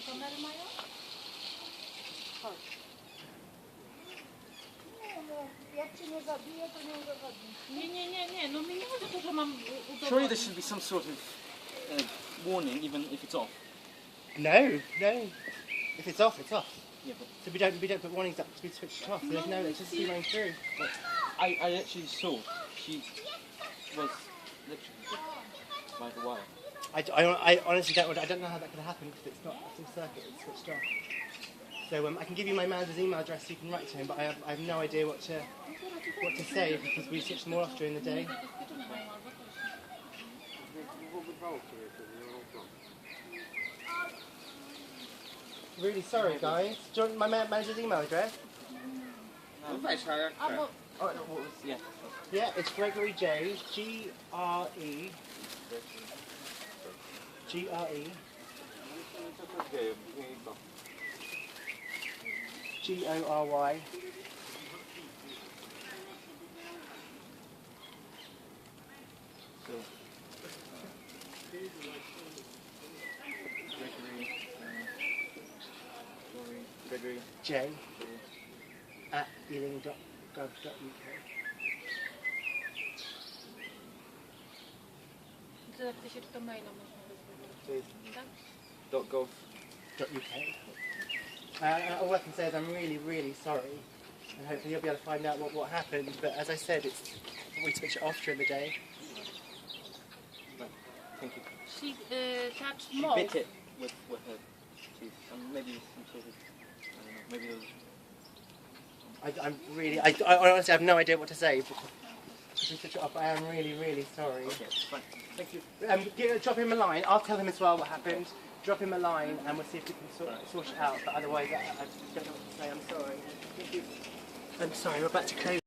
kamery mają? Chodź. Jak cię nie zabije, to nie udowodnisz. Nie, no mi nie chodzi o to, że mam udowodnić. Surely there should be some sort of warning, even if it's off. No. If it's off, it's off. Yeah, but So we don't put warnings up to be switched off. There's no, it's just running through. but I actually saw she was literally like a wire. I honestly don't know how that could happen because it's not a full circuit, it's switched off. So I can give you my manager's email address so you can write to him, but I have no idea what to say because we switch them all off during the day. Really sorry, guys. Do you want my manager's email address? Oh, what was, yeah. Yeah, it's Gregory J. G-R-E G-O-R-Y So Gregory J at ealing.gov.uk. Ty się to maila można wysłać, tak? .gov. .uk. All I can say is I'm really sorry, and hopefully you'll be able to find out what happened. But as I said, we switch it off during the day. Right. Thank you. She touched She more. bit it with her teeth, and maybe some sort of, I don't know, maybe those. I honestly have no idea what to say. If we switch it off, I am really sorry. Okay, it's fine. Thank you. Drop him a line. I'll tell him as well what happened. Drop him a line, and we'll see if we can sort it out. But otherwise, I don't know what to say. I'm sorry. Thank you. I'm sorry. We're about to close.